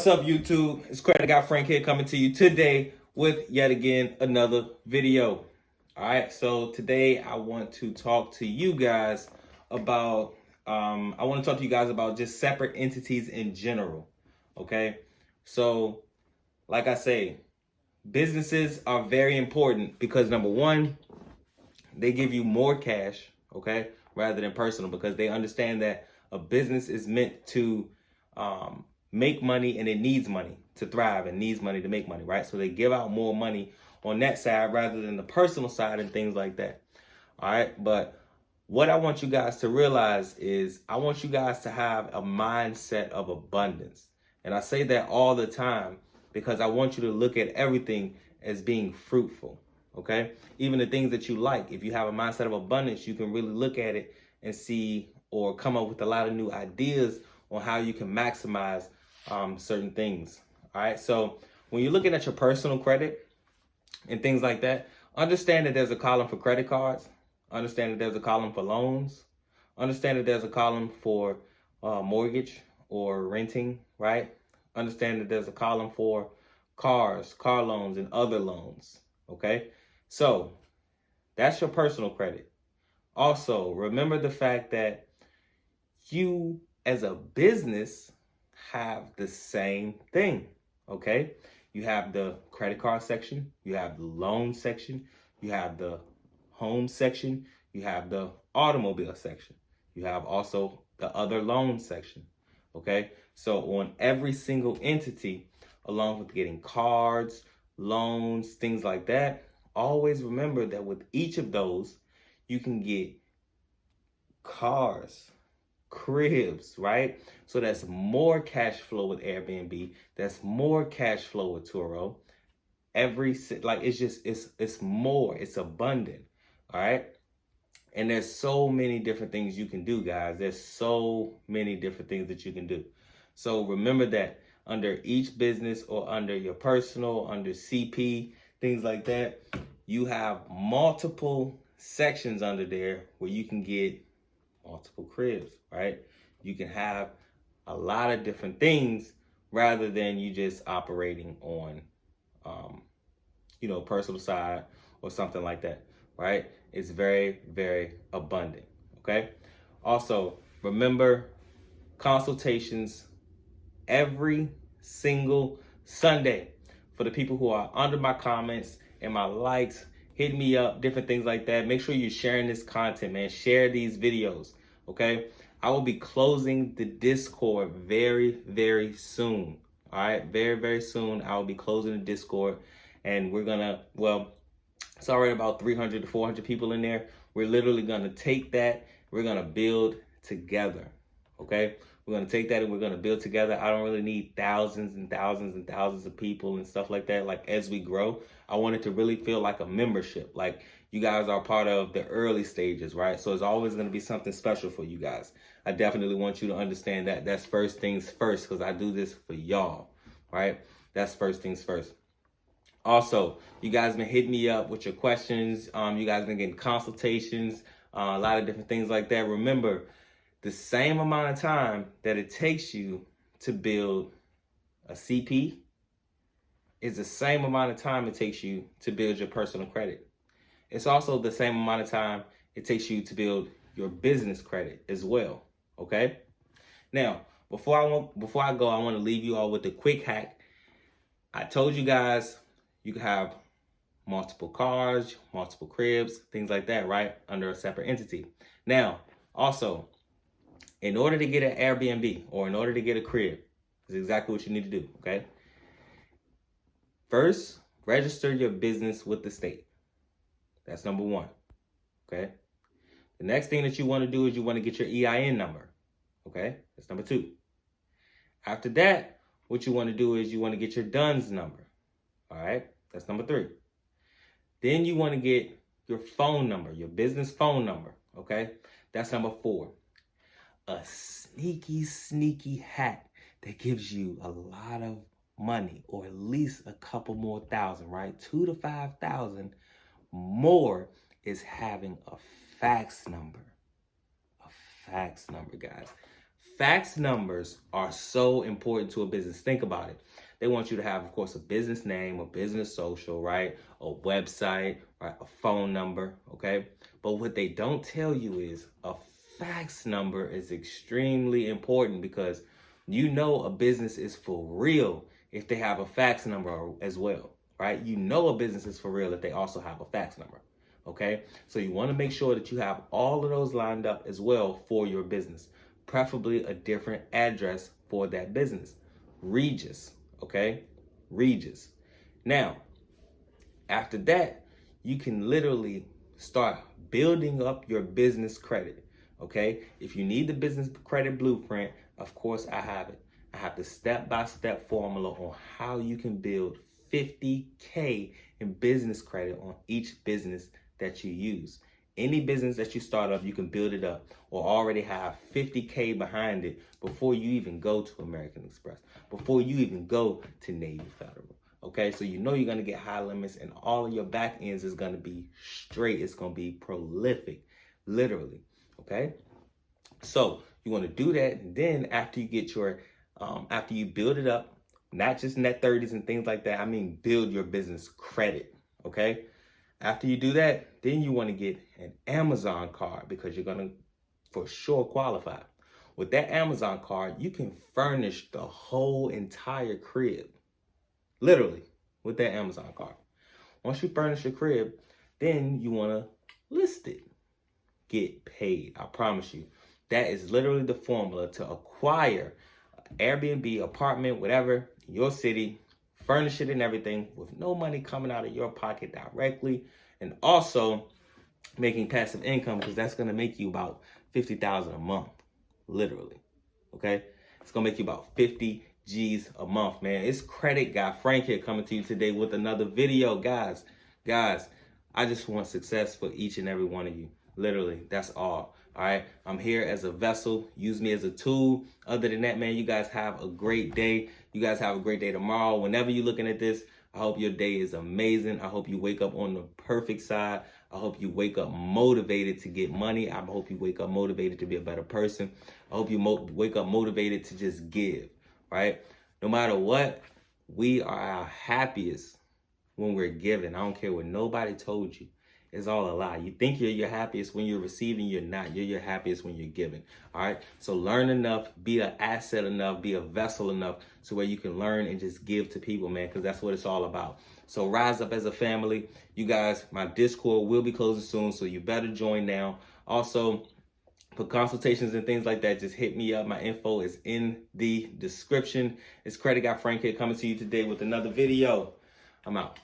What's up, YouTube? It's Credit Guy Frank here coming to you today with yet again another video. All right, so today I want to talk to you guys about just separate entities in general. Okay, so like I say, businesses are very important because number one, they give you more cash, okay, rather than personal, because they understand that a business is meant to make money, and it needs money to thrive and needs money to make money, right? So they give out more money on that side rather than the personal side and things like that. All right. But what I want you guys to realize is I want you guys to have a mindset of abundance. And I say that all the time because I want you to look at everything as being fruitful. Okay. Even the things that you like, if you have a mindset of abundance, you can really look at it and see or come up with a lot of new ideas on how you can maximize certain things. All right. So when you're looking at your personal credit and things like that, understand that there's a column for credit cards. Understand that there's a column for loans. Understand that there's a column for mortgage or renting, right? Understand that there's a column for cars, car loans, and other loans. Okay. So that's your personal credit. Also, remember the fact that you as a business have the same thing, okay? You have the credit card section, you have the loan section, you have the home section, you have the automobile section, you have also the other loan section, okay? So on every single entity, along with getting cards, loans, things like that, always remember that with each of those, you can get cars, cribs, right? So that's more cash flow with Airbnb. That's more cash flow with Turo. It's more. It's abundant. All right. And there's so many different things you can do, guys. There's so many different things that you can do. So remember that under each business or under your personal, under CP, things like that, you have multiple sections under there where you can get multiple cribs, right? You can have a lot of different things rather than you just operating on, personal side or something like that, right? It's very, very abundant, okay? Also, remember consultations every single Sunday. For the people who are under my comments and my likes, hit me up, different things like that. Make sure you're sharing this content, man. Share these videos, okay? I will be closing the Discord very, very soon. All right, very, very soon. I will be closing the Discord, and it's already about 300 to 400 people in there. We're literally gonna take that. We're gonna build together, okay? We're going to take that and we're going to build together. I don't really need thousands and thousands and thousands of people and stuff like that. Like as we grow, I want it to really feel like a membership. Like you guys are part of the early stages, right? So it's always going to be something special for you guys. I definitely want you to understand that that's first things first, because I do this for y'all, right? That's first things first. Also, you guys been hitting me up with your questions. You guys been getting consultations, a lot of different things like that. Remember, the same amount of time that it takes you to build a CP is the same amount of time it takes you to build your personal credit. It's also the same amount of time it takes you to build your business credit as well, okay? Now, before I go, I want to leave you all with a quick hack. I told you guys you can have multiple cars, multiple cribs, things like that, right? Under a separate entity. Now, also, in order to get an Airbnb or in order to get a crib, is exactly what you need to do, okay? First, register your business with the state. That's number one, okay? The next thing that you want to do is you want to get your EIN number, okay? That's number two. After that, what you want to do is you want to get your DUNS number, all right? That's number three. Then you want to get your phone number, your business phone number, okay? That's number four. A sneaky hack that gives you a lot of money, or at least a couple more thousand, right? 2,000 to 5,000 more, is having a fax number. A fax number, guys. Fax numbers are so important to a business. Think about it. They want you to have, of course, a business name, a business social, right? A website, right? A phone number, okay? But what they don't tell you is a fax number is extremely important, because you know a business is for real if they have a fax number as well, right? You know a business is for real if they also have a fax number, okay? So you want to make sure that you have all of those lined up as well for your business, preferably a different address for that business. Regis, okay? Regis. Now, after that, you can literally start building up your business credit, okay? If you need the business credit blueprint, of course I have it. I have the step-by-step formula on how you can build 50K in business credit on each business that you use. Any business that you start up, you can build it up or already have 50K behind it before you even go to American Express, before you even go to Navy Federal. Okay, so you know you're going to get high limits, and all of your back ends is going to be straight. It's going to be prolific, literally. Okay, so you want to do that. And then after you get your, after you build it up, not just net 30s and things like that, I mean, build your business credit. Okay, after you do that, then you want to get an Amazon card, because you're going to for sure qualify. With that Amazon card, you can furnish the whole entire crib. Literally, with that Amazon card. Once you furnish your crib, then you want to list it. Get paid. I promise you. That is literally the formula to acquire Airbnb, apartment, whatever, in your city, furnish it and everything with no money coming out of your pocket directly, and also making passive income, because that's going to make you about $50,000 a month, literally. Okay? It's going to make you about 50 G's a month, man. It's Credit Guy Frank here, coming to you today with another video. Guys, I just want success for each and every one of you. Literally, that's all. All right, I'm here as a vessel. Use me as a tool. Other than that, man, you guys have a great day. You guys have a great day tomorrow. Whenever you're looking at this, I hope your day is amazing. I hope you wake up on the perfect side. I hope you wake up motivated to get money. I hope you wake up motivated to be a better person. I hope you wake up motivated to just give. Right? No matter what, we are our happiest when we're giving. I don't care what nobody told you. It's all a lie. You think you're your happiest when you're receiving. You're not. You're your happiest when you're giving. All right? So learn enough, be an asset enough, be a vessel enough so where you can learn and just give to people, man, because that's what it's all about. So rise up as a family. You guys, my Discord will be closing soon, so you better join now. Also, for consultations and things like that, just hit me up. My info is in the description. It's Credit Guy Frank here, coming to you today with another video. I'm out.